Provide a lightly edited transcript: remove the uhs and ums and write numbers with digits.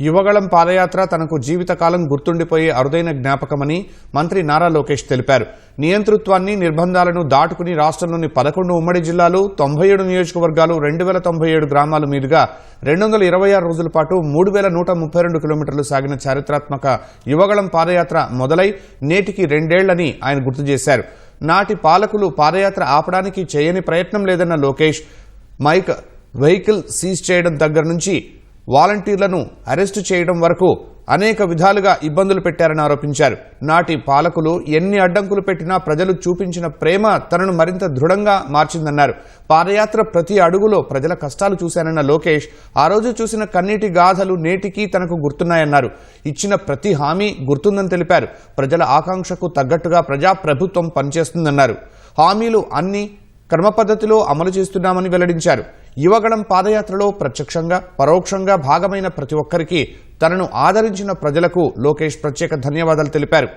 యువగళం పాదయాత్ర తనకు జీవితకాలం గుర్తుండిపోయే అరుదైన జ్ఞాపకమని మంత్రి నారా లోకేష్ తెలిపారు. నియంతృత్వాన్ని, నిర్బంధాలను దాటుకుని రాష్ట్రంలోని 11 ఉమ్మడి జిల్లాలు, 97 నియోజకవర్గాలు, 2097 గ్రామాల మీదుగా 226 రోజుల పాటు 3132 కిలోమీటర్లు సాగిన చారిత్రాత్మక యువగళం పాదయాత్ర మొదలై నేటికి 2 ఏళ్లని ఆయన గుర్తు చేశారు. నాటి పాలకులు పాదయాత్ర ఆపడానికి చేయని ప్రయత్నం లేదన్న లోకేష్, వెహికల్ సీజ్ చేయడం దగ్గర నుంచి వాలంటీర్లను అరెస్టు చేయడం వరకు అనేక విధాలుగా ఇబ్బందులు పెట్టారని ఆరోపించారు. నాటి పాలకులు ఎన్ని అడ్డంకులు పెట్టినా ప్రజలు చూపించిన ప్రేమ తనను మరింత దృఢంగా మార్చిందన్నారు. పాదయాత్ర ప్రతి అడుగులో ప్రజల కష్టాలు చూశానన్న లోకేష్, ఆ రోజు చూసిన కన్నీటి గాథలు నేటికి తనకు గుర్తున్నాయన్నారు. ఇచ్చిన ప్రతి హామీ గుర్తుందని తెలిపారు. ప్రజల ఆకాంక్షకు తగ్గట్టుగా ప్రజాప్రభుత్వం పనిచేస్తుందన్నారు. హామీలు అన్ని క్రమ పద్ధతిలో అమలు చేస్తున్నామని వెల్లడించారు. యువగళం పాదయాత్రలో ప్రత్యక్షంగా, పరోక్షంగా భాగమైన ప్రతి ఒక్కరికి తనను ఆదరించిన ప్రజలకు లోకేష్ ప్రత్యేక ధన్యవాదాలు తెలిపారు.